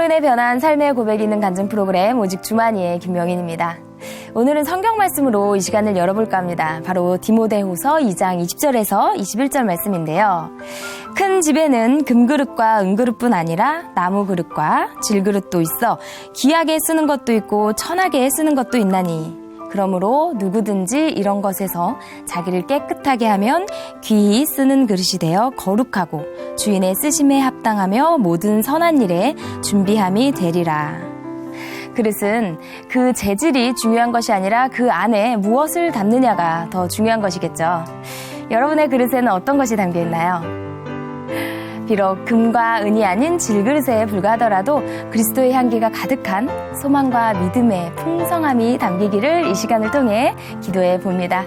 성령으로 인해 변한 삶의 고백이 있는 간증 프로그램 오직 주만이의 김명인입니다. 오늘은 성경 말씀으로 이 시간을 열어볼까 합니다. 바로 디모데후서 2장 20절에서 21절 말씀인데요. 큰 집에는 금그릇과 은그릇뿐 아니라 나무 그릇과 질그릇도 있어 귀하게 쓰는 것도 있고 천하게 쓰는 것도 있나니 그러므로 누구든지 이런 것에서 자기를 깨끗하게 하면 귀히 쓰는 그릇이 되어 거룩하고 주인의 쓰심에 합당하며 모든 선한 일에 준비함이 되리라. 그릇은 그 재질이 중요한 것이 아니라 그 안에 무엇을 담느냐가 더 중요한 것이겠죠. 여러분의 그릇에는 어떤 것이 담겨 있나요? 비록 금과 은이 아닌 질그릇에 불과하더라도 그리스도의 향기가 가득한 소망과 믿음의 풍성함이 담기기를 이 시간을 통해 기도해 봅니다.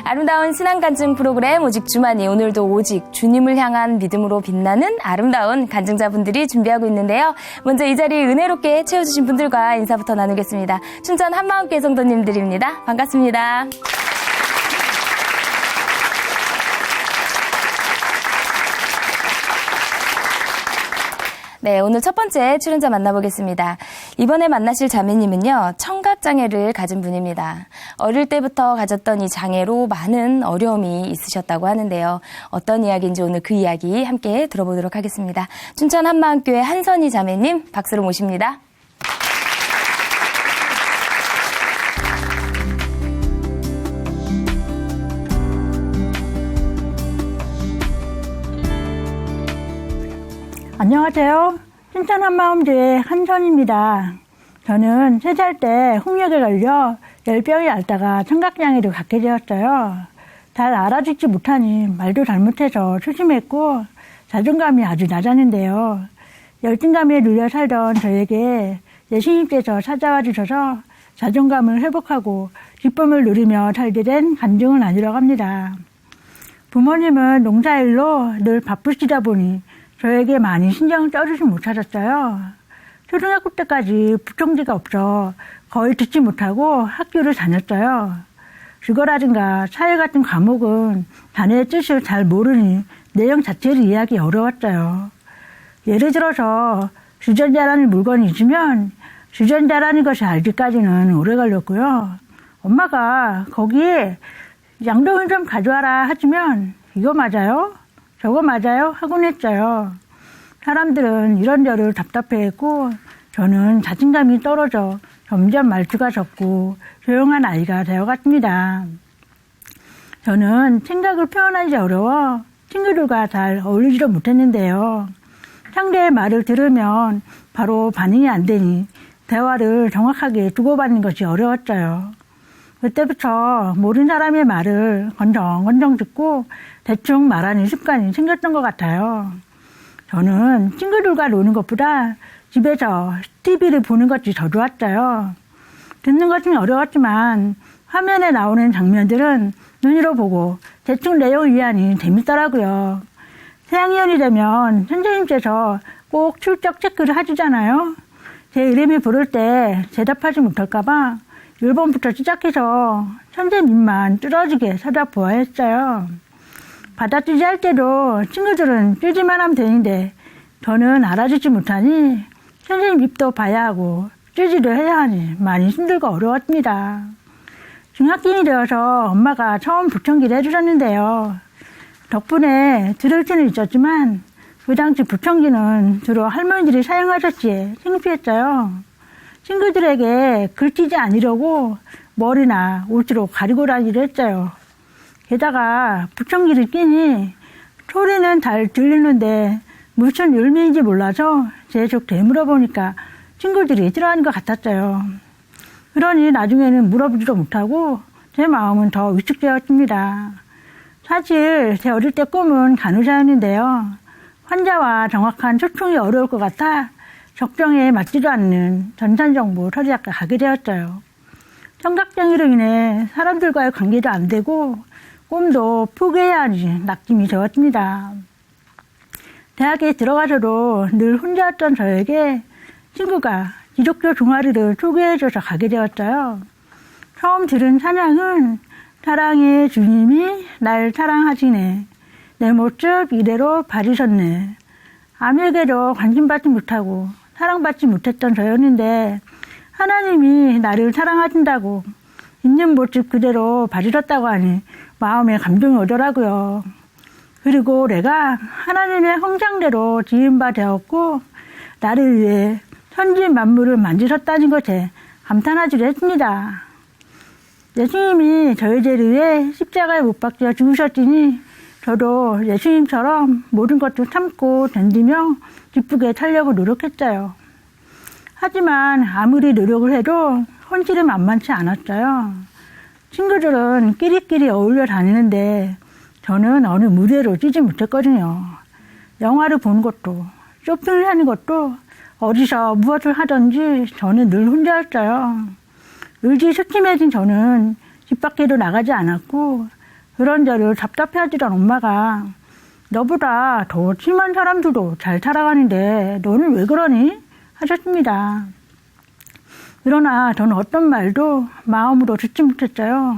아름다운 신앙간증 프로그램 오직 주만이 오늘도 오직 주님을 향한 믿음으로 빛나는 아름다운 간증자분들이 준비하고 있는데요. 먼저 이 자리 은혜롭게 채워주신 분들과 인사부터 나누겠습니다. 춘천 한마음교회 성도님들입니다. 반갑습니다. 네, 오늘 첫 번째 출연자 만나보겠습니다. 이번에 만나실 자매님은요, 청각장애를 가진 분입니다. 어릴 때부터 가졌던 이 장애로 많은 어려움이 있으셨다고 하는데요. 어떤 이야기인지 오늘 그 이야기 함께 들어보도록 하겠습니다. 춘천 한마음교회 한선희 자매님 박수로 모십니다. 안녕하세요. 춘천 한마음교회 한선입니다. 저는 3살 때 홍역에 걸려 열병이 앓다가 청각장애를 갖게 되었어요. 잘 알아듣지 못하니 말도 잘못해서 소심했고 자존감이 아주 낮았는데요. 열등감에 눌려 살던 저에게 예수님께서 찾아와 주셔서 자존감을 회복하고 기쁨을 누리며 살게 된 간증을 나누려고 합니다. 부모님은 농사일로 늘 바쁘시다 보니 저에게 많이 신경을 써주지 못하셨어요. 초등학교 때까지 부총지가 없어 거의 듣지 못하고 학교를 다녔어요. 국어라든가 사회 같은 과목은 자네의 뜻을 잘 모르니 내용 자체를 이해하기 어려웠어요. 예를 들어서 주전자라는 물건이 있으면 주전자라는 것을 알기까지는 오래 걸렸고요. 엄마가 거기에 양동을 좀 가져와라 하시면 이거 맞아요? 저거 맞아요? 하곤 했어요. 사람들은 이런저런 답답해했고 저는 자신감이 떨어져 점점 말투가 적고 조용한 아이가 되어갔습니다. 저는 생각을 표현하기 어려워 친구들과 잘 어울리지도 못했는데요. 상대의 말을 들으면 바로 반응이 안 되니 대화를 정확하게 주고받는 것이 어려웠어요. 그때부터 모르는 사람의 말을 건성건성 듣고 대충 말하는 습관이 생겼던 것 같아요. 저는 친구들과 노는 것보다 집에서 TV를 보는 것이 더 좋았어요. 듣는 것은 어려웠지만 화면에 나오는 장면들은 눈으로 보고 대충 내용을 이해하니 재밌더라고요. 새학년이 되면 선생님께서 꼭 출석 체크를 해주잖아요. 제 이름이 부를 때 대답하지 못할까봐 1번부터 시작해서 선생님만 뚫어지게 쳐다보아야 했어요. 받아쓰기 할 때도 친구들은 쓰기만 하면 되는데 저는 알아듣지 못하니 선생님 입도 봐야 하고 쓰기도 해야 하니 많이 힘들고 어려웠습니다. 중학생이 되어서 엄마가 처음 부청기를 해주셨는데요. 덕분에 들을 수는 있었지만 그 당시 부청기는 주로 할머니들이 사용하셨기에 창피했어요. 친구들에게 글쓰지 않으려고 머리나 옷으로 가리고 다니기도 했어요. 게다가 부청기를 끼니 소리는 잘 들리는데 무슨 열매인지 몰라서 계속 되물어 보니까 친구들이 싫어하는 것 같았어요. 그러니 나중에는 물어보지도 못하고 제 마음은 더 위축되었습니다. 사실 제 어릴 때 꿈은 간호사였는데요. 환자와 정확한 소통이 어려울 것 같아 적정에 맞지도 않는 전산정보 처리학과 가게 되었어요. 청각장애로 인해 사람들과의 관계도 안 되고 꿈도 포기해야 하니 낙심이 되었습니다. 대학에 들어가서도 늘 혼자였던 저에게 친구가 기독교 동아리를 소개해줘서 가게 되었어요. 처음 들은 찬양은 사랑의 주님이 날 사랑하시네. 내 모습 이대로 봐주셨네. 아무에게도 관심받지 못하고 사랑받지 못했던 저였는데 하나님이 나를 사랑하신다고 있는 모습 그대로 봐주셨다고 하니 마음에 감동이 오더라고요. 그리고 내가 하나님의 형상대로 지은 바 되었고 나를 위해 천지 만물을 만드셨다는 것에 감탄하기로 했습니다. 예수님이 저희 죄를 위해 십자가에 못 박혀 죽으셨으니 저도 예수님처럼 모든 것도 참고 견디며 기쁘게 살려고 노력했어요. 하지만 아무리 노력을 해도 현실은 만만치 않았어요. 친구들은 끼리끼리 어울려 다니는데 저는 어느 무대로 뛰지 못했거든요. 영화를 보는 것도 쇼핑을 하는 것도 어디서 무엇을 하든지 저는 늘 혼자였어요. 의지스침해진 저는 집 밖에도 나가지 않았고 그런 저를 답답해하시던 엄마가 너보다 더 심한 사람들도 잘 살아가는데 너는 왜 그러니? 하셨습니다. 그러나 저는 어떤 말도 마음으로 듣지 못했어요.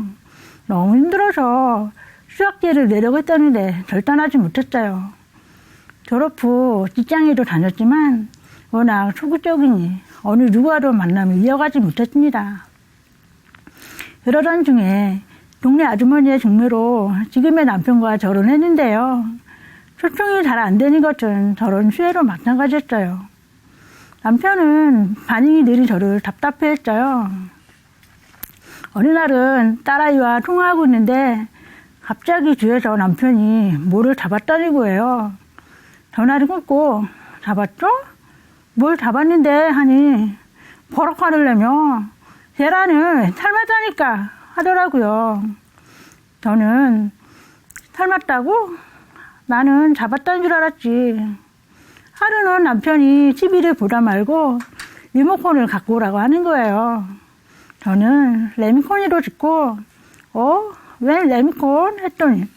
너무 힘들어서 수학계를 내려고 했다는데 결단하지 못했어요. 졸업 후 직장에도 다녔지만 워낙 소극적이니 어느 누구와도 만남을 이어가지 못했습니다. 그러던 중에 동네 아주머니의 중매로 지금의 남편과 결혼했는데요. 소통이 잘 안 되는 것은 저런 수혜로 마찬가지였어요. 남편은 반응이 느린 저를 답답해했어요. 어느 날은 딸아이와 통화하고 있는데 갑자기 뒤에서 남편이 뭐를 잡았다는 거예요. 전화를 끊고 잡았죠? 뭘 잡았는데 하니 버럭 화를 내며 계란을 삶았다니까 하더라고요. 저는 삶았다고? 나는 잡았다는 줄 알았지. 하루는 남편이 TV를 보다 말고 리모컨을 갖고 오라고 하는 거예요. 저는 레미콘으로 듣고 왜 레미콘? 했더니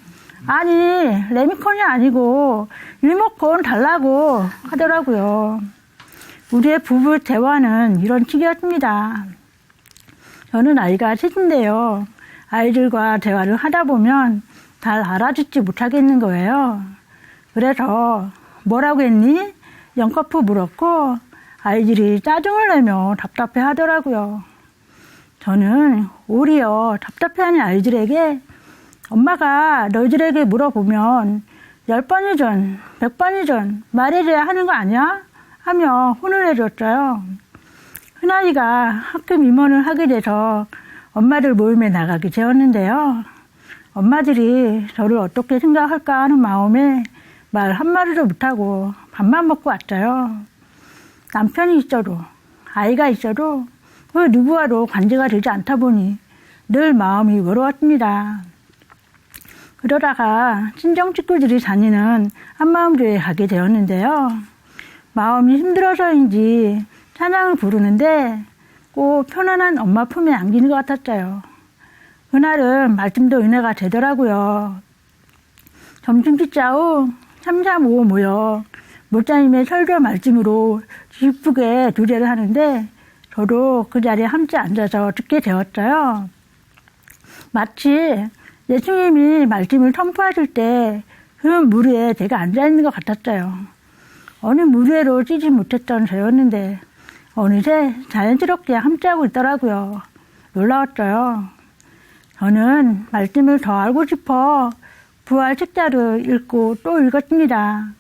아니 레미콘이 아니고 리모컨 달라고 하더라고요. 우리의 부부 대화는 이런 식이었습니다. 저는 아이가 셋인데요. 아이들과 대화를 하다 보면 잘 알아듣지 못하겠는 거예요. 그래서 뭐라고 했니? 연거푸 물었고 아이들이 짜증을 내며 답답해 하더라고요. 저는 오히려 답답해하는 아이들에게 엄마가 너희들에게 물어보면 10번이든 100번이든 말해줘야 하는 거 아니야? 하며 혼을 내줬어요. 큰아이가 학교 임원을 하게 돼서 엄마들 모임에 나가게 되었는데요. 엄마들이 저를 어떻게 생각할까 하는 마음에 말 한마디도 못하고 밥만 먹고 왔어요. 남편이 있어도 아이가 있어도 그 누구와도 관계가 되지 않다 보니 늘 마음이 외로웠습니다. 그러다가 친정 식구들이 다니는 한마음교회에 가게 되었는데요. 마음이 힘들어서인지 찬양을 부르는데 꼭 편안한 엄마 품에 안기는 것 같았어요. 그날은 말씀도 은혜가 되더라고요. 점심 식사 후 3, 4, 5 모여 목사님의 설교 말씀으로 기쁘게 주제를 하는데 저도 그 자리에 함께 앉아서 듣게 되었어요. 마치 예수님이 말씀을 선포하실 때 그 무리에 제가 앉아있는 것 같았어요. 어느 무리에로 뛰지 못했던 저였는데 어느새 자연스럽게 함께하고 있더라고요. 놀라웠어요. 저는 말씀을 더 알고 싶어 부활 책자를 읽고 또 읽었습니다.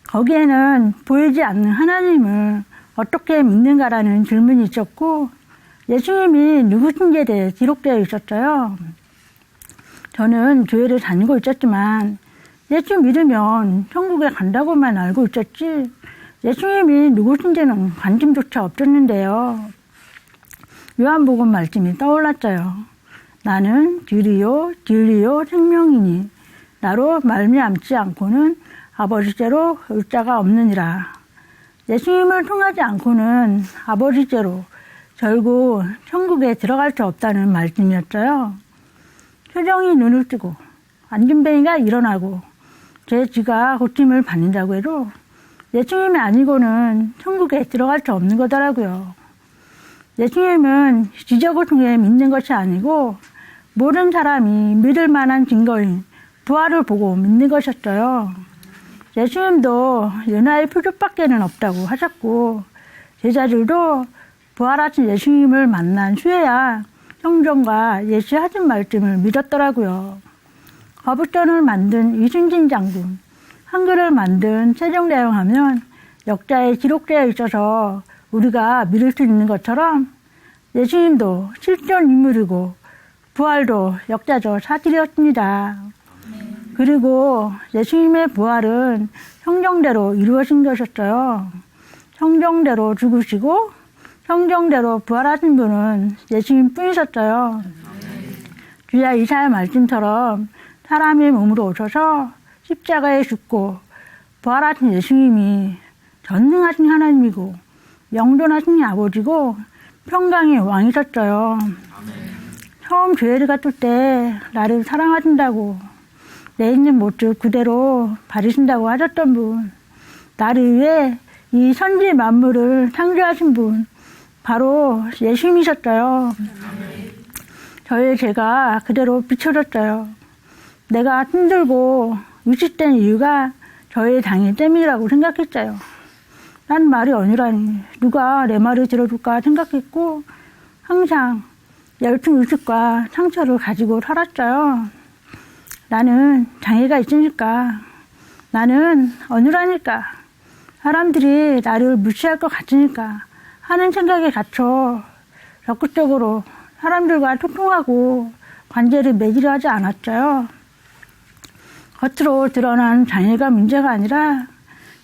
거기에는 보이지 않는 하나님을 어떻게 믿는가라는 질문이 있었고 예수님이 누구신지에 대해 기록되어 있었어요. 저는 교회를 다니고 있었지만 예수 믿으면 천국에 간다고만 알고 있었지 예수님이 누구신지는 관심조차 없었는데요. 요한복음 말씀이 떠올랐어요. 나는 길이요 진리요 생명이니 나로 말미암지 않고는 아버지께로 올 자가 없느니라. 예수님을 통하지 않고는 아버지께로 결국 천국에 들어갈 수 없다는 말씀이었어요. 표정이 눈을 뜨고 안진뱅이가 일어나고 제 쥐가 고침을 받는다고 해도 예수님이 아니고는 천국에 들어갈 수 없는 거더라고요. 예수님은 기적을 통해 믿는 것이 아니고 모든 사람이 믿을 만한 증거인 부활을 보고 믿는 것이었어요. 예수님도 연하의 표적밖에는 없다고 하셨고 제자들도 부활하신 예수님을 만난 후에야 성경과 예수의 하신 말씀을 믿었더라고요. 거북선을 만든 이순신 장군, 한글을 만든 세종대왕 하면 역사에 기록되어 있어서 우리가 믿을 수 있는 것처럼 예수님도 실존 인물이고 부활도 역사적 사실이었습니다. 그리고 예수님의 부활은 성경대로 이루어진 것이었어요. 성경대로 죽으시고 성경대로 부활하신 분은 예수님 뿐이셨어요. 주야 이사야 말씀처럼 사람의 몸으로 오셔서 십자가에 죽고 부활하신 예수님이 전능하신 하나님이고 영존하신 아버지고 평강의 왕이셨어요. 처음 교회를 갔을 때 나를 사랑하신다고 내 있는 모습 그대로 받으신다고 하셨던 분, 나를 위해 이 천지 만물을 창조하신 분 바로 예수님이셨어요. 저의 죄가 그대로 비춰졌어요. 내가 힘들고 위축된 이유가 저의 장애 때문이라고 생각했어요. 난 말이 어느라니 누가 내 말을 들어줄까 생각했고 항상 열등의식과 상처를 가지고 살았어요. 나는 장애가 있으니까, 나는 어느라니까, 사람들이 나를 무시할 것 같으니까 하는 생각에 갇혀 적극적으로 사람들과 소통하고 관계를 맺으려 하지 않았어요. 겉으로 드러난 장애가 문제가 아니라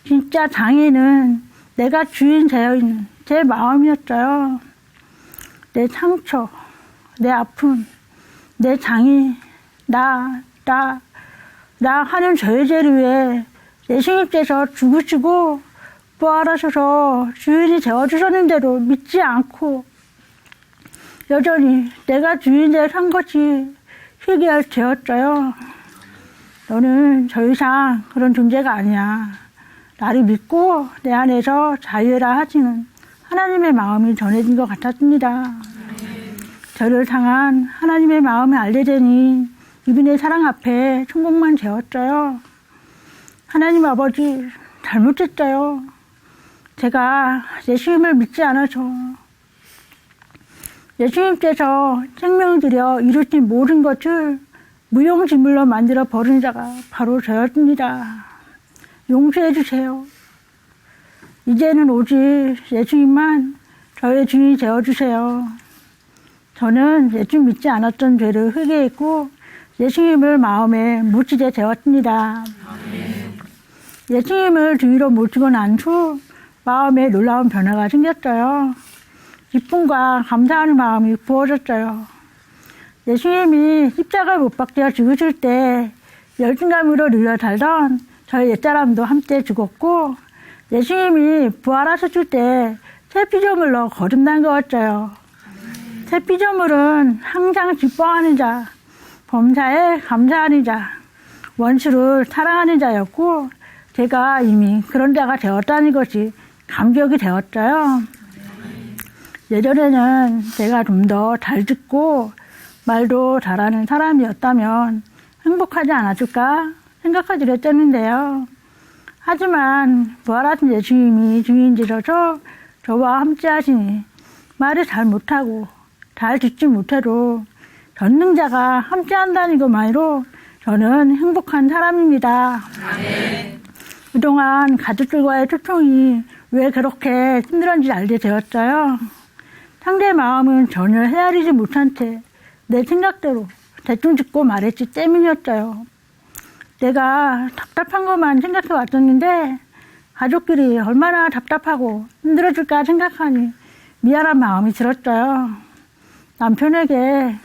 진짜 장애는 내가 주인 되어 있는 제 마음이었어요. 내 상처, 내 아픔, 내 장애, 나 하는 저의 죄를 위해 예수님께서 죽으시고 부활하셔서 주인이 되어주셨는데도 믿지 않고 여전히 내가 주인에 산 것이 회개할 죄였어요. 너는 더 이상 그런 존재가 아니야. 나를 믿고 내 안에서 자유해라 하시는 하나님의 마음이 전해진 것 같았습니다. 저를 향한 하나님의 마음을 알게 되니 이분의 사랑 앞에 천국만 되었어요. 하나님 아버지 잘못했어요. 제가 예수님을 믿지 않아서 예수님께서 생명을 들여 이루신 모든 것을 무용지물로 만들어 버린 자가 바로 저였습니다. 용서해 주세요. 이제는 오직 예수님만 저의 주인이 되어주세요. 저는 예수님 믿지 않았던 죄를 회개했고 예수님을 마음에 모시게 되었습니다. 예수님을 주위로 모시고 난 후 마음에 놀라운 변화가 생겼어요. 기쁨과 감사하는 마음이 부어졌어요. 예수님이 십자가에 못 박혀 죽으실 때 열등감으로 눌려 살던 저희 옛사람도 함께 죽었고 예수님이 부활하셨을 때 새 피조물로 거듭난 거였어요. 새 피조물은 항상 기뻐하는 자, 범사에 감사하는 자, 원수를 사랑하는 자였고 제가 이미 그런 자가 되었다는 것이 감격이 되었어요. 예전에는 제가 좀 더 잘 듣고 말도 잘하는 사람이었다면 행복하지 않았을까 생각하기로 했었는데요. 하지만 부활하신 예수님이 주인이셔서 저와 함께 하시니 말을 잘 못하고 잘 듣지 못해도 전능자가 함께 한다는 것만으로 저는 행복한 사람입니다. 네. 그동안 가족들과의 소통이 왜 그렇게 힘들었는지 알게 되었어요. 상대의 마음은 전혀 헤아리지 못한 채 내 생각대로 대충 듣고 말했기 때문이었어요. 내가 답답한 것만 생각해 왔었는데 가족들이 얼마나 답답하고 힘들어질까 생각하니 미안한 마음이 들었어요. 남편에게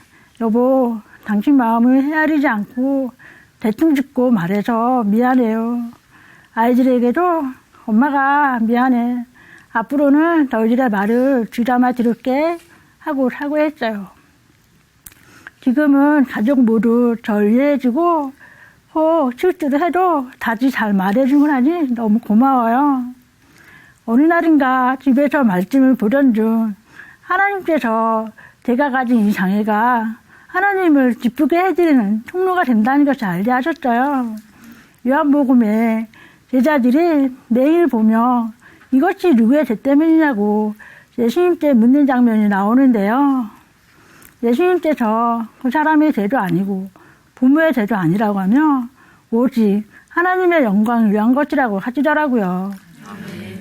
여보, 당신 마음을 헤아리지 않고 대충 듣고 말해서 미안해요. 아이들에게도 엄마가 미안해. 앞으로는 너희들의 말을 귀담아 들을게 하고 사과했어요. 지금은 가족 모두 절 이해해주고 혹 실수를 해도 다시 잘 말해주고 나니 너무 고마워요. 어느 날인가 집에서 말씀을 보던 중 하나님께서 제가 가진 이 장애가 하나님을 기쁘게 해드리는 통로가 된다는 것을 알게 하셨어요. 요한복음에 제자들이 매일 보며 이것이 누구의 죄 때문이냐고 예수님께 묻는 장면이 나오는데요. 예수님께서 그 사람의 죄도 아니고 부모의 죄도 아니라고 하며 오직 하나님의 영광을 위한 것이라고 하시더라고요.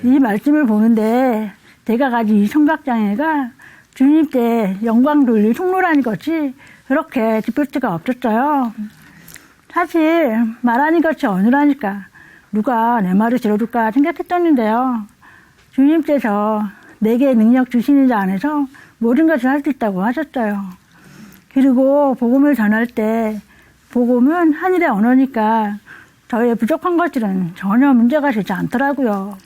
이 말씀을 보는데 제가 가진 이 청각장애가 주님께 영광 돌릴 통로라는 것이 그렇게 기쁠 수가 없었어요. 사실 말하는 것이 어느라니까 누가 내 말을 들어줄까 생각했었는데요. 주님께서 내게 능력 주시는 자 안에서 모든 것을 할 수 있다고 하셨어요. 그리고 복음을 전할 때 복음은 하늘의 언어니까 저의 부족한 것들은 전혀 문제가 되지 않더라고요.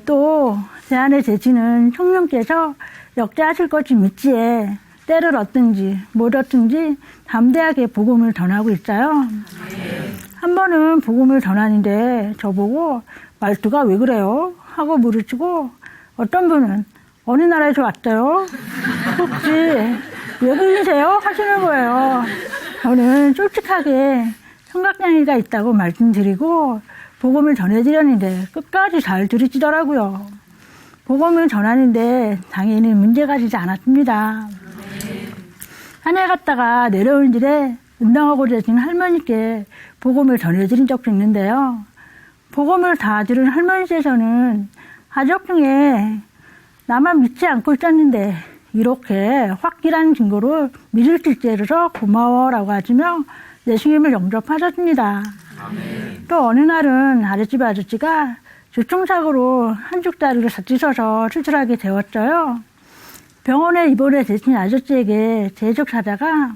또 제 안에 계시는 성령께서 역사하실 것이 믿지에 때를 얻든지 못 얻든지 담대하게 복음을 전하고 있어요. 한 번은 복음을 전하는데 저보고 말투가 왜 그래요? 하고 물으시고 어떤 분은 어느 나라에서 왔어요? 혹시 외국인이세요? 하시는 거예요. 저는 솔직하게 청각장애가 있다고 말씀드리고 복음을 전해드렸는데 끝까지 잘 들으시더라고요. 복음을 전하는데 당연히 문제가 되지 않았습니다. 산에 갔다가 내려온 길에 운동하고 계신 할머니께 복음을 전해드린 적도 있는데요. 복음을 다 들은 할머니께서는 가족 중에 나만 믿지 않고 있었는데 이렇게 확실한 증거로 믿을 수 있게 해줘서 고마워라고 하시며 예수님을 영접하셨습니다. 또 어느 날은 아랫집 아저씨가 교통사고로 한쪽 다리를 다치셔서 수술하게 되었어요. 병원에 입원해 계신 아저씨에게 재적 사자가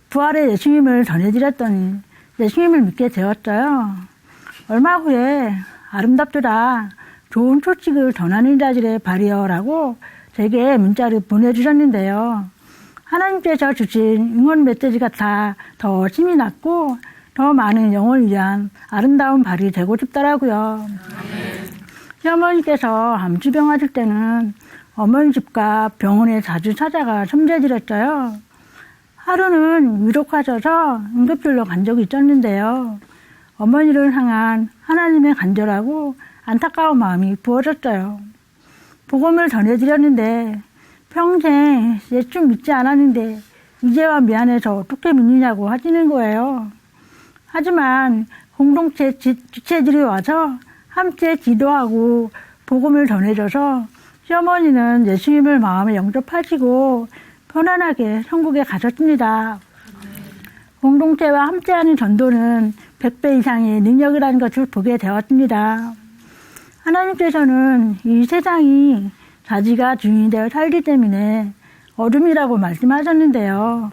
부활의 예수님을 전해드렸더니 예수님을 믿게 되었어요. 얼마 후에 아름답도다 좋은 소식을 전하는 자들의 발이여라고 제게 문자를 보내주셨는데요. 하나님께서 주신 응원 메시지 같아 더 힘이 났고 더 많은 영혼을 위한 아름다운 발이 되고 싶더라고요. 시어머니께서 암주병 하실 때는 어머니 집과 병원에 자주 찾아가 섬세드렸어요. 하루는 위독하셔서 응급실로 간 적이 있었는데요. 어머니를 향한 하나님의 간절하고 안타까운 마음이 부어졌어요. 복음을 전해드렸는데 평생 예수 믿지 않았는데 이제와 미안해서 어떻게 믿느냐고 하시는 거예요. 하지만 공동체 주체들이 와서 함께 기도하고 복음을 전해줘서 시어머니는 예수님을 마음에 영접하시고 편안하게 천국에 가셨습니다. 공동체와 함께하는 전도는 100배 이상의 능력이라는 것을 보게 되었습니다. 하나님께서는 이 세상이 자지가 주인이 되어 살기 때문에 어둠이라고 말씀하셨는데요.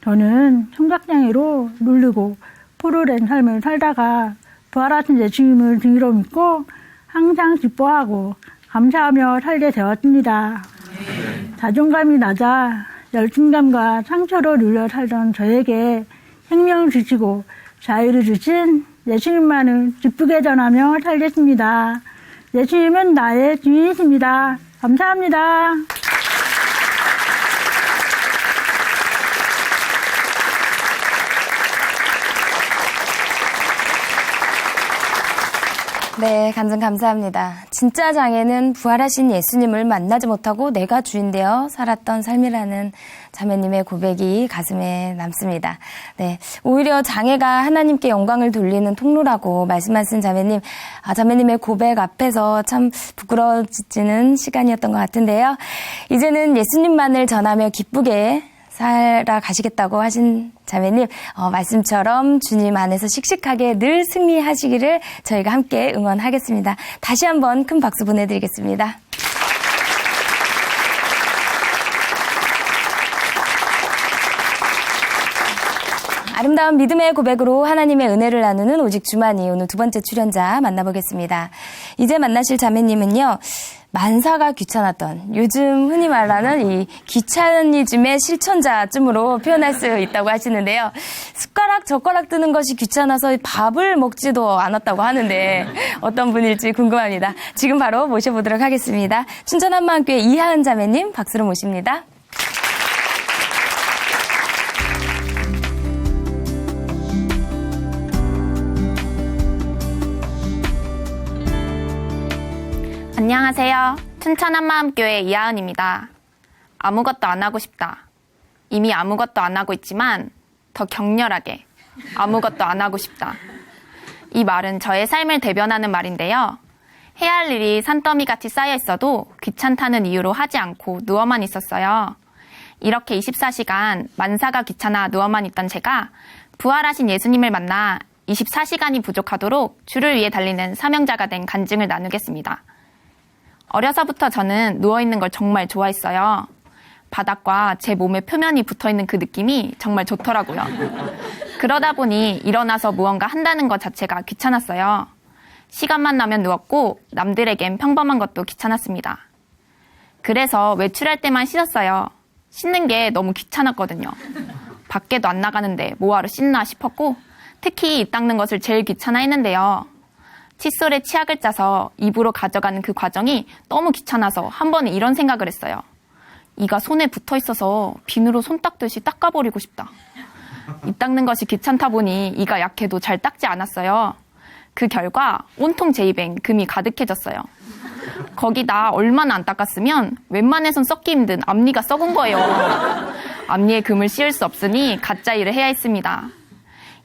저는 청각장애로 누르고 포로된 삶을 살다가 부활하신 예수님을 등으로 믿고 항상 기뻐하고 감사하며 살게 되었습니다. 자존감이 낮아 열등감과 상처로 눌려 살던 저에게 생명을 주시고 자유를 주신 예수님만을 기쁘게 전하며 살겠습니다. 예수님은 나의 주인이십니다. 감사합니다. 네, 간증 감사합니다. 진짜 장애는 부활하신 예수님을 만나지 못하고 내가 주인되어 살았던 삶이라는 자매님의 고백이 가슴에 남습니다. 네, 오히려 장애가 하나님께 영광을 돌리는 통로라고 말씀하신 자매님, 자매님의 고백 앞에서 참 부끄러워지는 시간이었던 것 같은데요. 이제는 예수님만을 전하며 기쁘게 살아가시겠다고 하신 자매님, 말씀처럼 주님 안에서 씩씩하게 늘 승리하시기를 저희가 함께 응원하겠습니다. 다시 한번 큰 박수 보내드리겠습니다. 아름다운 믿음의 고백으로 하나님의 은혜를 나누는 오직 주만이 오늘 두 번째 출연자 만나보겠습니다. 이제 만나실 자매님은요. 만사가 귀찮았던 요즘 흔히 말하는 이 귀차니즘의 실천자쯤으로 표현할 수 있다고 하시는데요. 숟가락 젓가락 뜨는 것이 귀찮아서 밥을 먹지도 않았다고 하는데 어떤 분일지 궁금합니다. 지금 바로 모셔보도록 하겠습니다. 춘천한마음교회 이하은 자매님 박수로 모십니다. 안녕하세요. 춘천 한마음교회 이하은입니다. 아무것도 안 하고 싶다. 이미 아무것도 안 하고 있지만 더 격렬하게 아무것도 안 하고 싶다. 이 말은 저의 삶을 대변하는 말인데요. 해야 할 일이 산더미같이 쌓여 있어도 귀찮다는 이유로 하지 않고 누워만 있었어요. 이렇게 24시간 만사가 귀찮아 누워만 있던 제가 부활하신 예수님을 만나 24시간이 부족하도록 주를 위해 달리는 사명자가 된 간증을 나누겠습니다. 어려서부터 저는 누워있는 걸 정말 좋아했어요. 바닥과 제 몸의 표면이 붙어있는 그 느낌이 정말 좋더라고요. 그러다 보니 일어나서 무언가 한다는 것 자체가 귀찮았어요. 시간만 나면 누웠고 남들에겐 평범한 것도 귀찮았습니다. 그래서 외출할 때만 씻었어요. 씻는 게 너무 귀찮았거든요. 밖에도 안 나가는데 뭐하러 씻나 싶었고 특히 입 닦는 것을 제일 귀찮아했는데요. 칫솔에 치약을 짜서 입으로 가져가는 그 과정이 너무 귀찮아서 한 번은 이런 생각을 했어요. 이가 손에 붙어 있어서 비누로 손 닦듯이 닦아버리고 싶다. 입 닦는 것이 귀찮다 보니 이가 약해도 잘 닦지 않았어요. 그 결과 온통 제 입엔 금이 가득해졌어요. 거기다 얼마나 안 닦았으면 웬만해선 썩기 힘든 앞니가 썩은 거예요. 앞니에 금을 씌울 수 없으니 가짜 일을 해야 했습니다.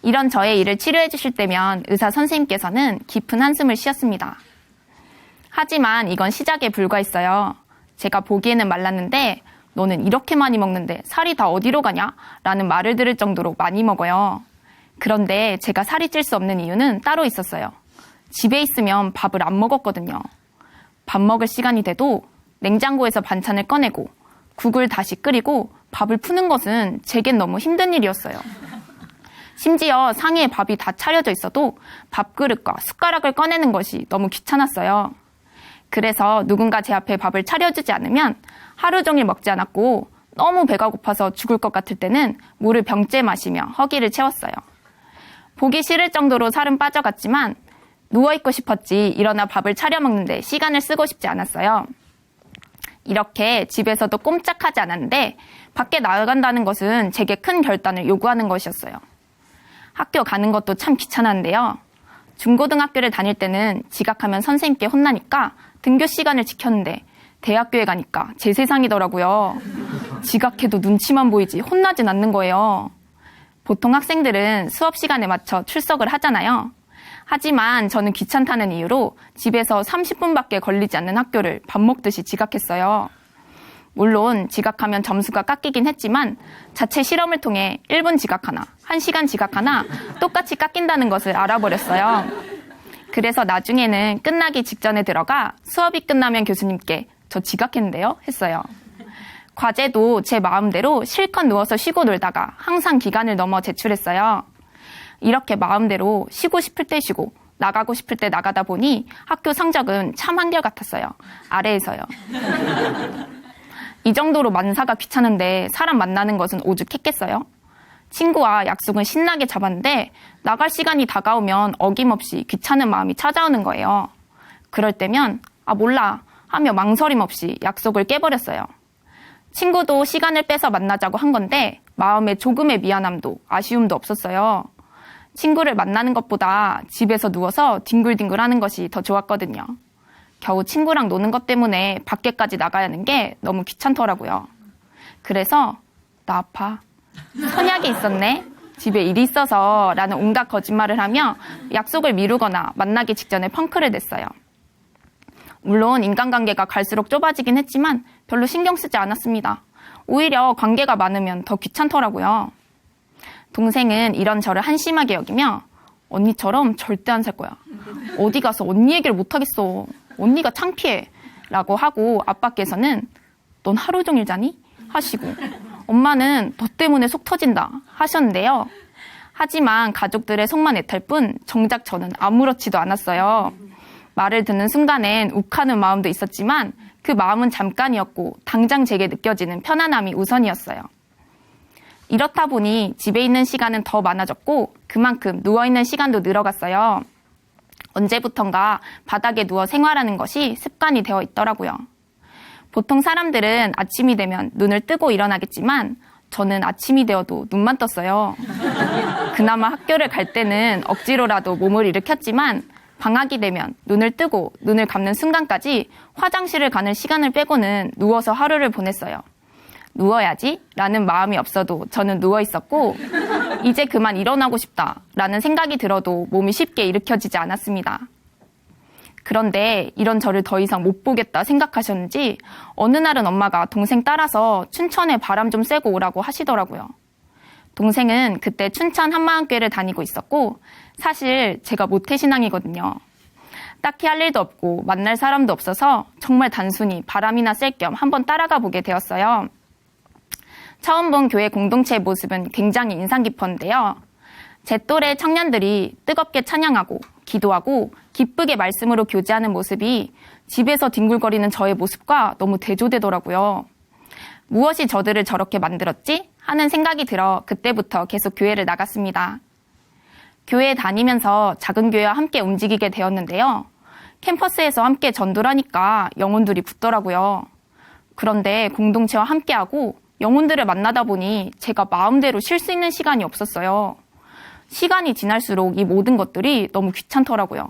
이런 저의 일을 치료해 주실 때면 의사 선생님께서는 깊은 한숨을 쉬었습니다. 하지만 이건 시작에 불과했어요. 제가 보기에는 말랐는데 너는 이렇게 많이 먹는데 살이 다 어디로 가냐? 라는 말을 들을 정도로 많이 먹어요. 그런데 제가 살이 찔 수 없는 이유는 따로 있었어요. 집에 있으면 밥을 안 먹었거든요. 밥 먹을 시간이 돼도 냉장고에서 반찬을 꺼내고 국을 다시 끓이고 밥을 푸는 것은 제겐 너무 힘든 일이었어요. 심지어 상에 밥이 다 차려져 있어도 밥그릇과 숟가락을 꺼내는 것이 너무 귀찮았어요. 그래서 누군가 제 앞에 밥을 차려주지 않으면 하루 종일 먹지 않았고 너무 배가 고파서 죽을 것 같을 때는 물을 병째 마시며 허기를 채웠어요. 보기 싫을 정도로 살은 빠져갔지만 누워있고 싶었지 일어나 밥을 차려 먹는데 시간을 쓰고 싶지 않았어요. 이렇게 집에서도 꼼짝하지 않았는데 밖에 나간다는 것은 제게 큰 결단을 요구하는 것이었어요. 학교 가는 것도 참 귀찮았는데요. 중고등학교를 다닐 때는 지각하면 선생님께 혼나니까 등교 시간을 지켰는데 대학교에 가니까 제 세상이더라고요. 지각해도 눈치만 보이지 혼나진 않는 거예요. 보통 학생들은 수업 시간에 맞춰 출석을 하잖아요. 하지만 저는 귀찮다는 이유로 집에서 30분밖에 걸리지 않는 학교를 밥 먹듯이 지각했어요. 물론 지각하면 점수가 깎이긴 했지만 자체 실험을 통해 1분 지각하나 1시간 지각하나 똑같이 깎인다는 것을 알아버렸어요. 그래서 나중에는 끝나기 직전에 들어가 수업이 끝나면 교수님께 저 지각했는데요 했어요. 과제도 제 마음대로 실컷 누워서 쉬고 놀다가 항상 기간을 넘어 제출했어요. 이렇게 마음대로 쉬고 싶을 때 쉬고 나가고 싶을 때 나가다 보니 학교 성적은 참 한결같았어요. 아래에서요. 이 정도로 만사가 귀찮은데 사람 만나는 것은 오죽했겠어요? 친구와 약속은 신나게 잡았는데 나갈 시간이 다가오면 어김없이 귀찮은 마음이 찾아오는 거예요. 그럴 때면 몰라 하며 망설임 없이 약속을 깨버렸어요. 친구도 시간을 빼서 만나자고 한 건데 마음에 조금의 미안함도 아쉬움도 없었어요. 친구를 만나는 것보다 집에서 누워서 뒹굴뒹굴 하는 것이 더 좋았거든요. 겨우 친구랑 노는 것 때문에 밖에까지 나가야 하는 게 너무 귀찮더라고요. 그래서 나 아파. 선약이 있었네. 집에 일이 있어서 라는 온갖 거짓말을 하며 약속을 미루거나 만나기 직전에 펑크를 냈어요. 물론 인간관계가 갈수록 좁아지긴 했지만 별로 신경 쓰지 않았습니다. 오히려 관계가 많으면 더 귀찮더라고요. 동생은 이런 저를 한심하게 여기며 언니처럼 절대 안 살 거야. 어디 가서 언니 얘기를 못하겠어. 언니가 창피해. 라고 하고 아빠께서는 넌 하루 종일 자니? 하시고 엄마는 너 때문에 속 터진다 하셨는데요. 하지만 가족들의 속만 애탈 뿐 정작 저는 아무렇지도 않았어요. 말을 듣는 순간엔 욱하는 마음도 있었지만 그 마음은 잠깐이었고 당장 제게 느껴지는 편안함이 우선이었어요. 이렇다 보니 집에 있는 시간은 더 많아졌고 그만큼 누워있는 시간도 늘어갔어요. 언제부턴가 바닥에 누워 생활하는 것이 습관이 되어 있더라고요. 보통 사람들은 아침이 되면 눈을 뜨고 일어나겠지만 저는 아침이 되어도 눈만 떴어요. 그나마 학교를 갈 때는 억지로라도 몸을 일으켰지만 방학이 되면 눈을 뜨고 눈을 감는 순간까지 화장실을 가는 시간을 빼고는 누워서 하루를 보냈어요. 누워야지 라는 마음이 없어도 저는 누워 있었고 이제 그만 일어나고 싶다 라는 생각이 들어도 몸이 쉽게 일으켜지지 않았습니다. 그런데 이런 저를 더 이상 못 보겠다 생각하셨는지 어느 날은 엄마가 동생 따라서 춘천에 바람 좀 쐬고 오라고 하시더라고요. 동생은 그때 춘천 한마음교회를 다니고 있었고 사실 제가 모태신앙이거든요. 딱히 할 일도 없고 만날 사람도 없어서 정말 단순히 바람이나 쐴 겸 한번 따라가 보게 되었어요. 처음 본 교회 공동체의 모습은 굉장히 인상 깊었는데요. 제 또래 청년들이 뜨겁게 찬양하고 기도하고 기쁘게 말씀으로 교제하는 모습이 집에서 뒹굴거리는 저의 모습과 너무 대조되더라고요. 무엇이 저들을 저렇게 만들었지? 하는 생각이 들어 그때부터 계속 교회를 나갔습니다. 교회에 다니면서 작은 교회와 함께 움직이게 되었는데요. 캠퍼스에서 함께 전도를 하니까 영혼들이 붙더라고요. 그런데 공동체와 함께하고 영혼들을 만나다 보니 제가 마음대로 쉴 수 있는 시간이 없었어요. 시간이 지날수록 이 모든 것들이 너무 귀찮더라고요.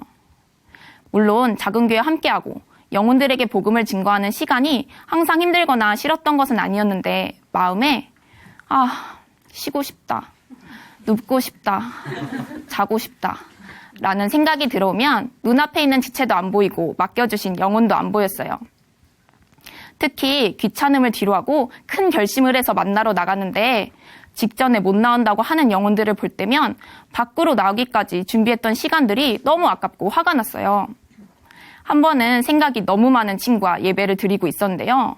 물론 작은 교회 함께하고 영혼들에게 복음을 증거하는 시간이 항상 힘들거나 싫었던 것은 아니었는데 마음에 쉬고 싶다, 눕고 싶다, 자고 싶다 라는 생각이 들어오면 눈앞에 있는 지체도 안 보이고 맡겨주신 영혼도 안 보였어요. 특히 귀찮음을 뒤로하고 큰 결심을 해서 만나러 나갔는데 직전에 못 나온다고 하는 영혼들을 볼 때면 밖으로 나오기까지 준비했던 시간들이 너무 아깝고 화가 났어요. 한 번은 생각이 너무 많은 친구와 예배를 드리고 있었는데요.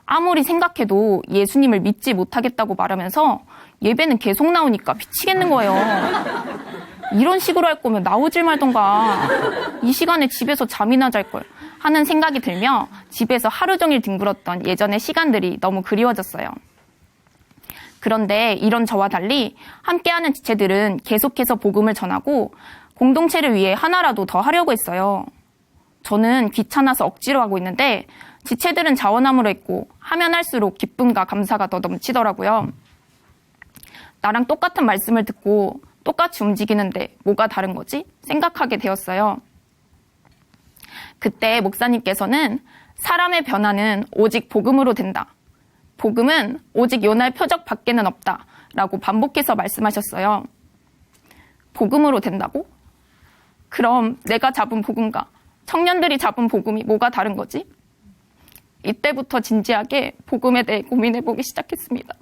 아무리 생각해도 예수님을 믿지 못하겠다고 말하면서 예배는 계속 나오니까 미치겠는 거예요. 이런 식으로 할 거면 나오질 말던가. 이 시간에 집에서 잠이나 잘 걸 하는 생각이 들며 집에서 하루 종일 뒹굴었던 예전의 시간들이 너무 그리워졌어요. 그런데 이런 저와 달리 함께하는 지체들은 계속해서 복음을 전하고 공동체를 위해 하나라도 더 하려고 했어요. 저는 귀찮아서 억지로 하고 있는데 지체들은 자원함으로 했고 하면 할수록 기쁨과 감사가 더 넘치더라고요. 나랑 똑같은 말씀을 듣고 똑같이 움직이는데 뭐가 다른 거지? 생각하게 되었어요. 그때 목사님께서는 사람의 변화는 오직 복음으로 된다. 복음은 오직 요날 표적 밖에는 없다. 라고 반복해서 말씀하셨어요. 복음으로 된다고? 그럼 내가 잡은 복음과 청년들이 잡은 복음이 뭐가 다른 거지? 이때부터 진지하게 복음에 대해 고민해보기 시작했습니다.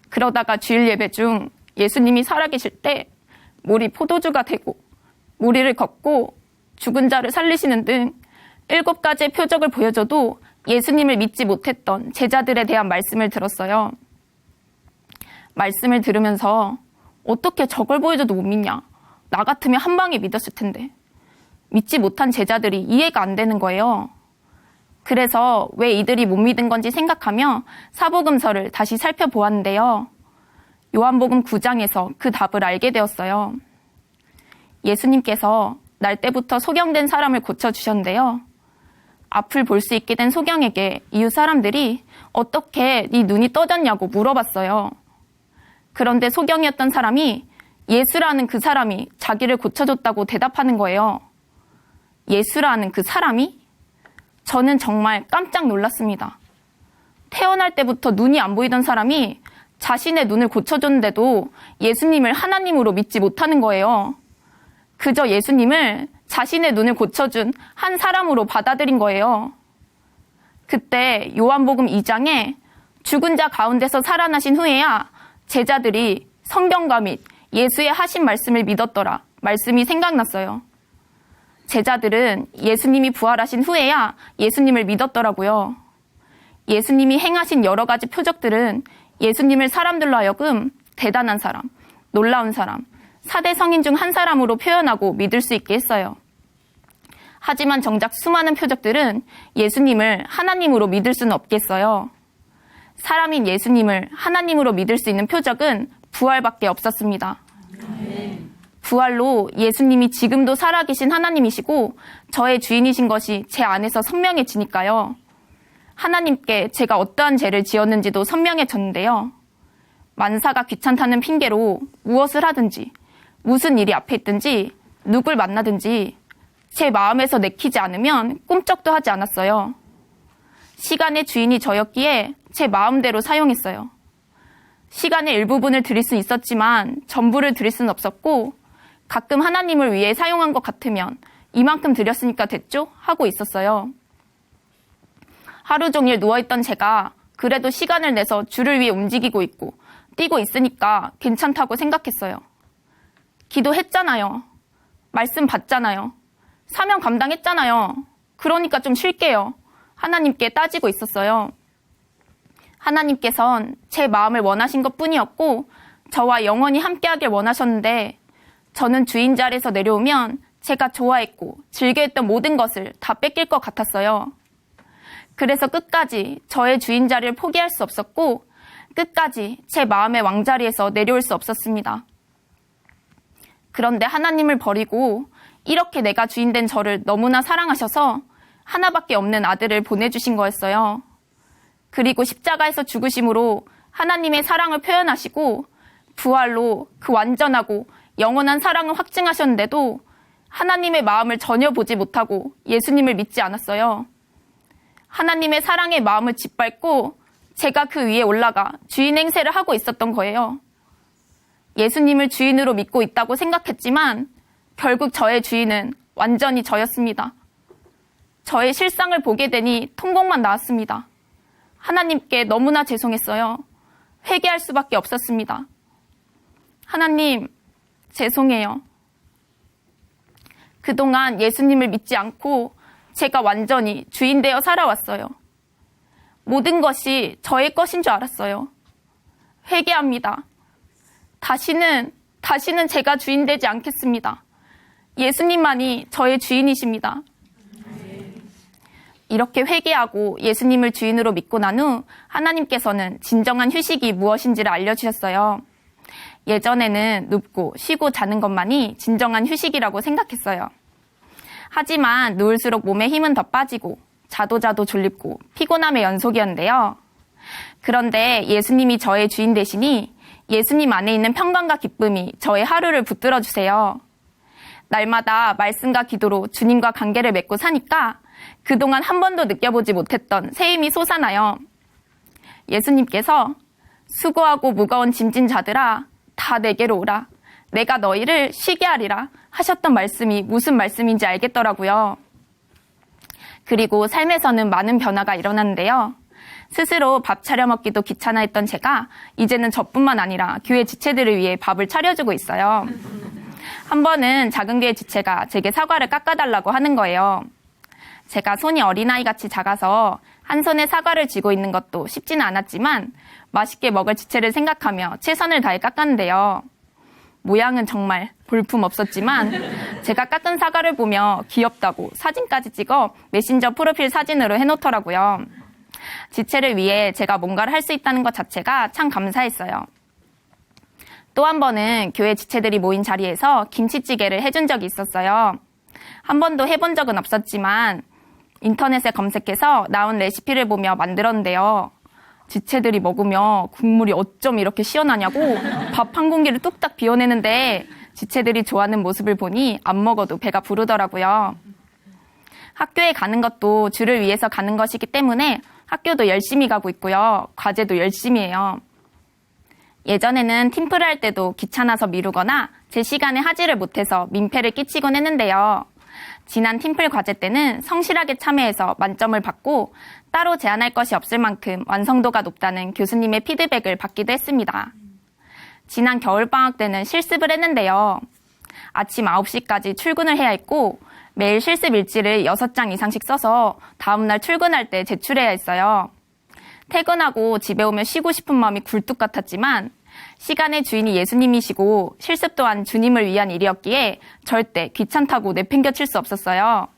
그러다가 주일 예배 중 예수님이 살아계실 때 물이 포도주가 되고 무리를 걷고 죽은 자를 살리시는 등 7가지의 표적을 보여줘도 예수님을 믿지 못했던 제자들에 대한 말씀을 들었어요. 말씀을 들으면서 어떻게 저걸 보여줘도 못 믿냐? 나 같으면 한 방에 믿었을 텐데. 믿지 못한 제자들이 이해가 안 되는 거예요. 그래서 왜 이들이 못 믿은 건지 생각하며 사복음서를 다시 살펴보았는데요. 요한복음 9장에서 그 답을 알게 되었어요. 예수님께서 날 때부터 소경된 사람을 고쳐주셨는데요. 앞을 볼 수 있게 된 소경에게 이웃 사람들이 어떻게 네 눈이 떠졌냐고 물어봤어요. 그런데 소경이었던 사람이 예수라는 그 사람이 자기를 고쳐줬다고 대답하는 거예요. 예수라는 그 사람이? 저는 정말 깜짝 놀랐습니다. 태어날 때부터 눈이 안 보이던 사람이 자신의 눈을 고쳐줬는데도 예수님을 하나님으로 믿지 못하는 거예요. 그저 예수님을 자신의 눈을 고쳐준 한 사람으로 받아들인 거예요. 그때 요한복음 2장에 죽은 자 가운데서 살아나신 후에야 제자들이 성경과 및 예수의 하신 말씀을 믿었더라. 말씀이 생각났어요. 제자들은 예수님이 부활하신 후에야 예수님을 믿었더라고요. 예수님이 행하신 여러 가지 표적들은 예수님을 사람들로 하여금 대단한 사람, 놀라운 사람, 4대 성인 중 한 사람으로 표현하고 믿을 수 있게 했어요. 하지만 정작 수많은 표적들은 예수님을 하나님으로 믿을 수는 없겠어요. 사람인 예수님을 하나님으로 믿을 수 있는 표적은 부활밖에 없었습니다. 부활로 예수님이 지금도 살아계신 하나님이시고 저의 주인이신 것이 제 안에서 선명해지니까요. 하나님께 제가 어떠한 죄를 지었는지도 선명해졌는데요. 만사가 귀찮다는 핑계로 무엇을 하든지 무슨 일이 앞에 있든지 누굴 만나든지 제 마음에서 내키지 않으면 꿈쩍도 하지 않았어요. 시간의 주인이 저였기에 제 마음대로 사용했어요. 시간의 일부분을 드릴 수 있었지만 전부를 드릴 수는 없었고 가끔 하나님을 위해 사용한 것 같으면 이만큼 드렸으니까 됐죠? 하고 있었어요. 하루 종일 누워있던 제가 그래도 시간을 내서 주를 위해 움직이고 있고 뛰고 있으니까 괜찮다고 생각했어요. 기도했잖아요. 말씀 받잖아요. 사명 감당했잖아요. 그러니까 좀 쉴게요. 하나님께 따지고 있었어요. 하나님께선 제 마음을 원하신 것뿐이었고 저와 영원히 함께하길 원하셨는데 저는 주인 자리에서 내려오면 제가 좋아했고 즐겨했던 모든 것을 다 뺏길 것 같았어요. 그래서 끝까지 저의 주인 자리를 포기할 수 없었고 끝까지 제 마음의 왕자리에서 내려올 수 없었습니다. 그런데 하나님을 버리고 이렇게 내가 주인된 저를 너무나 사랑하셔서 하나밖에 없는 아들을 보내주신 거였어요. 그리고 십자가에서 죽으심으로 하나님의 사랑을 표현하시고 부활로 그 완전하고 영원한 사랑을 확증하셨는데도 하나님의 마음을 전혀 보지 못하고 예수님을 믿지 않았어요. 하나님의 사랑의 마음을 짓밟고 제가 그 위에 올라가 주인 행세를 하고 있었던 거예요. 예수님을 주인으로 믿고 있다고 생각했지만 결국 저의 주인은 완전히 저였습니다. 저의 실상을 보게 되니 통곡만 나왔습니다. 하나님께 너무나 죄송했어요. 회개할 수밖에 없었습니다. 하나님, 죄송해요. 그동안 예수님을 믿지 않고 제가 완전히 주인 되어 살아왔어요. 모든 것이 저의 것인 줄 알았어요. 회개합니다. 다시는 제가 주인 되지 않겠습니다. 예수님만이 저의 주인이십니다. 이렇게 회개하고 예수님을 주인으로 믿고 난 후 하나님께서는 진정한 휴식이 무엇인지를 알려주셨어요. 예전에는 눕고 쉬고 자는 것만이 진정한 휴식이라고 생각했어요. 하지만 누울수록 몸에 힘은 더 빠지고 자도 졸립고 피곤함의 연속이었는데요. 그런데 예수님이 저의 주인 되시니 예수님 안에 있는 평강과 기쁨이 저의 하루를 붙들어 주세요. 날마다 말씀과 기도로 주님과 관계를 맺고 사니까 그동안 한 번도 느껴보지 못했던 새 힘이 솟아나요. 예수님께서 수고하고 무거운 짐진 자들아 다 내게로 오라. 내가 너희를 쉬게 하리라 하셨던 말씀이 무슨 말씀인지 알겠더라고요. 그리고 삶에서는 많은 변화가 일어났는데요. 스스로 밥 차려 먹기도 귀찮아했던 제가 이제는 저뿐만 아니라 교회 지체들을 위해 밥을 차려주고 있어요. 한 번은 작은 교회 지체가 제게 사과를 깎아달라고 하는 거예요. 제가 손이 어린아이같이 작아서 한 손에 사과를 쥐고 있는 것도 쉽지는 않았지만 맛있게 먹을 지체를 생각하며 최선을 다해 깎았는데요. 모양은 정말 볼품없었지만 제가 깎은 사과를 보며 귀엽다고 사진까지 찍어 메신저 프로필 사진으로 해놓더라고요. 지체를 위해 제가 뭔가를 할 수 있다는 것 자체가 참 감사했어요. 또 한 번은 교회 지체들이 모인 자리에서 김치찌개를 해준 적이 있었어요. 한 번도 해본 적은 없었지만 인터넷에 검색해서 나온 레시피를 보며 만들었는데요. 지체들이 먹으며 국물이 어쩜 이렇게 시원하냐고 밥 한 공기를 뚝딱 비워내는데 지체들이 좋아하는 모습을 보니 안 먹어도 배가 부르더라고요. 학교에 가는 것도 주를 위해서 가는 것이기 때문에 학교도 열심히 가고 있고요. 과제도 열심히 해요. 예전에는 팀플을 할 때도 귀찮아서 미루거나 제 시간에 하지를 못해서 민폐를 끼치곤 했는데요. 지난 팀플 과제 때는 성실하게 참여해서 만점을 받고 따로 제한할 것이 없을 만큼 완성도가 높다는 교수님의 피드백을 받기도 했습니다. 지난 겨울방학 때는 실습을 했는데요. 아침 9시까지 출근을 해야 했고 매일 실습 일지를 6장 이상씩 써서 다음날 출근할 때 제출해야 했어요. 퇴근하고 집에 오면 쉬고 싶은 마음이 굴뚝 같았지만 시간의 주인이 예수님이시고 실습 또한 주님을 위한 일이었기에 절대 귀찮다고 내팽겨칠 수 없었어요.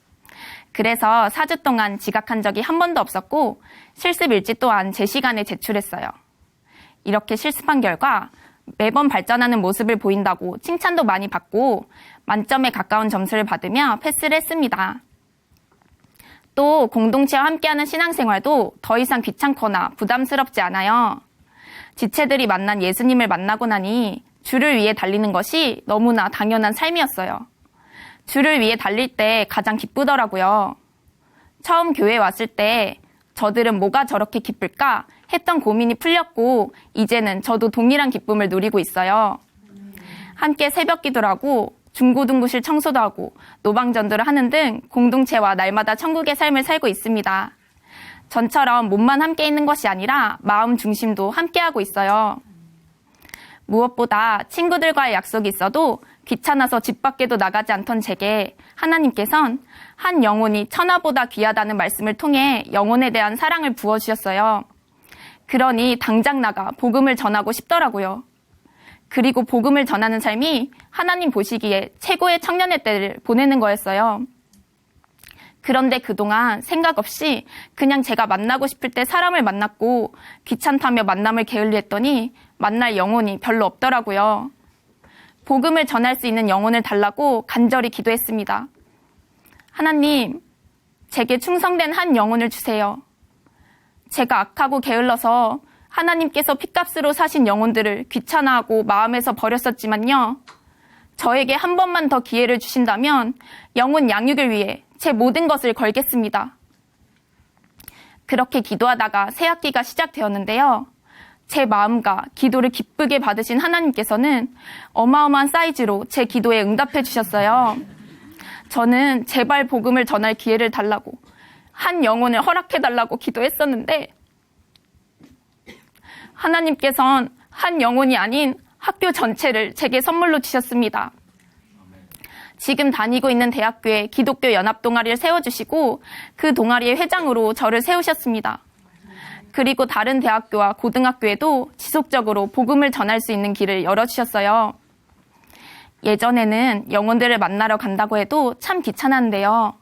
그래서 4주 동안 지각한 적이 한 번도 없었고 실습 일지 또한 제 시간에 제출했어요. 이렇게 실습한 결과 매번 발전하는 모습을 보인다고 칭찬도 많이 받고 만점에 가까운 점수를 받으며 패스를 했습니다. 또 공동체와 함께하는 신앙생활도 더 이상 귀찮거나 부담스럽지 않아요. 지체들이 만난 예수님을 만나고 나니 주를 위해 달리는 것이 너무나 당연한 삶이었어요. 주를 위해 달릴 때 가장 기쁘더라고요. 처음 교회에 왔을 때 저들은 뭐가 저렇게 기쁠까 했던 고민이 풀렸고 이제는 저도 동일한 기쁨을 누리고 있어요. 함께 새벽 기도를 하고 중고등부실 청소도 하고 노방전도를 하는 등 공동체와 날마다 천국의 삶을 살고 있습니다. 전처럼 몸만 함께 있는 것이 아니라 마음 중심도 함께하고 있어요. 무엇보다 친구들과의 약속이 있어도 귀찮아서 집 밖에도 나가지 않던 제게 하나님께선 한 영혼이 천하보다 귀하다는 말씀을 통해 영혼에 대한 사랑을 부어주셨어요. 그러니 당장 나가 복음을 전하고 싶더라고요. 그리고 복음을 전하는 삶이 하나님 보시기에 최고의 청년의 때를 보내는 거였어요. 그런데 그동안 생각 없이 그냥 제가 만나고 싶을 때 사람을 만났고 귀찮다며 만남을 게을리했더니 만날 영혼이 별로 없더라고요. 복음을 전할 수 있는 영혼을 달라고 간절히 기도했습니다. 하나님, 제게 충성된 한 영혼을 주세요. 제가 악하고 게을러서 하나님께서 핏값으로 사신 영혼들을 귀찮아하고 마음에서 버렸었지만요. 저에게 한 번만 더 기회를 주신다면 영혼 양육을 위해 제 모든 것을 걸겠습니다. 그렇게 기도하다가 새 학기가 시작되었는데요. 제 마음과 기도를 기쁘게 받으신 하나님께서는 어마어마한 사이즈로 제 기도에 응답해 주셨어요. 저는 제발 복음을 전할 기회를 달라고 한 영혼을 허락해 달라고 기도했었는데 하나님께서는 한 영혼이 아닌 학교 전체를 제게 선물로 주셨습니다. 지금 다니고 있는 대학교에 기독교 연합 동아리를 세워주시고 그 동아리의 회장으로 저를 세우셨습니다. 그리고 다른 대학교와 고등학교에도 지속적으로 복음을 전할 수 있는 길을 열어주셨어요. 예전에는 영혼들을 만나러 간다고 해도 참 귀찮았는데요.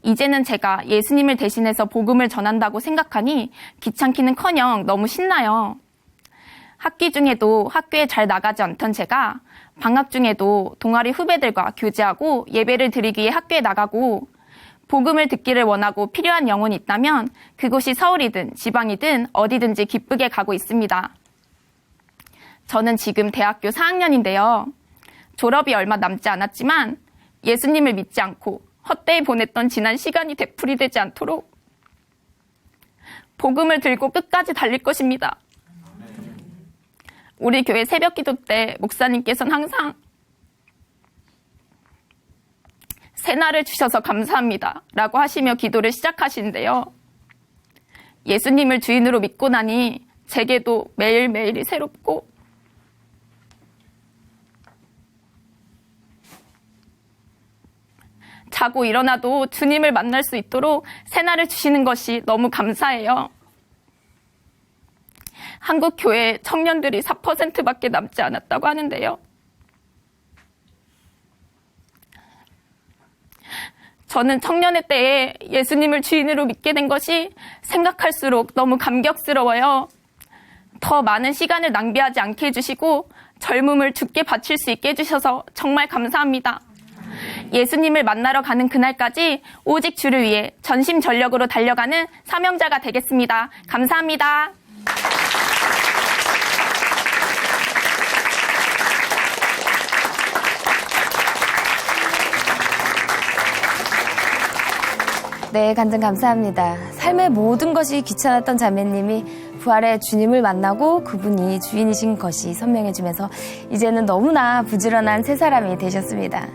이제는 제가 예수님을 대신해서 복음을 전한다고 생각하니 귀찮기는커녕 너무 신나요. 학기 중에도 학교에 잘 나가지 않던 제가 방학 중에도 동아리 후배들과 교제하고 예배를 드리기 위해 학교에 나가고 복음을 듣기를 원하고 필요한 영혼이 있다면 그곳이 서울이든 지방이든 어디든지 기쁘게 가고 있습니다. 저는 지금 대학교 4학년인데요. 졸업이 얼마 남지 않았지만 예수님을 믿지 않고 헛되이 보냈던 지난 시간이 되풀이되지 않도록 복음을 들고 끝까지 달릴 것입니다. 우리 교회 새벽 기도 때 목사님께서는 항상 새날을 주셔서 감사합니다 라고 하시며 기도를 시작하시는데요. 예수님을 주인으로 믿고 나니 제게도 매일매일이 새롭고 자고 일어나도 주님을 만날 수 있도록 새날을 주시는 것이 너무 감사해요. 한국 교회 청년들이 4%밖에 남지 않았다고 하는데요. 저는 청년의 때에 예수님을 주인으로 믿게 된 것이 생각할수록 너무 감격스러워요. 더 많은 시간을 낭비하지 않게 해주시고 젊음을 죽게 바칠 수 있게 해주셔서 정말 감사합니다. 예수님을 만나러 가는 그날까지 오직 주를 위해 전심전력으로 달려가는 사명자가 되겠습니다. 감사합니다. 네, 간증 감사합니다. 삶의 모든 것이 귀찮았던 자매님이 부활의 주님을 만나고 그분이 주인이신 것이 선명해지면서 이제는 너무나 부지런한 새 사람이 되셨습니다.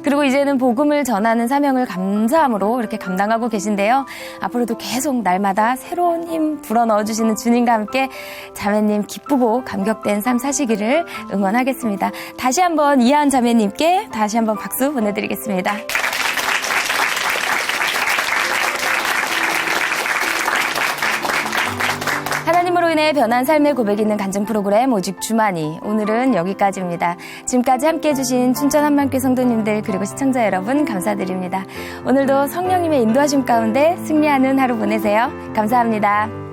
그리고 이제는 복음을 전하는 사명을 감사함으로 이렇게 감당하고 계신데요. 앞으로도 계속 날마다 새로운 힘 불어넣어주시는 주님과 함께 자매님 기쁘고 감격된 삶 사시기를 응원하겠습니다. 다시 한번 이하은 자매님께 다시 한번 박수 보내드리겠습니다. 하나님으로 인해 변한 삶의 고백이 있는 간증 프로그램 오직 주만이 오늘은 여기까지입니다. 지금까지 함께해 주신 춘천 한만교회 성도님들 그리고 시청자 여러분 감사드립니다. 오늘도 성령님의 인도하심 가운데 승리하는 하루 보내세요. 감사합니다.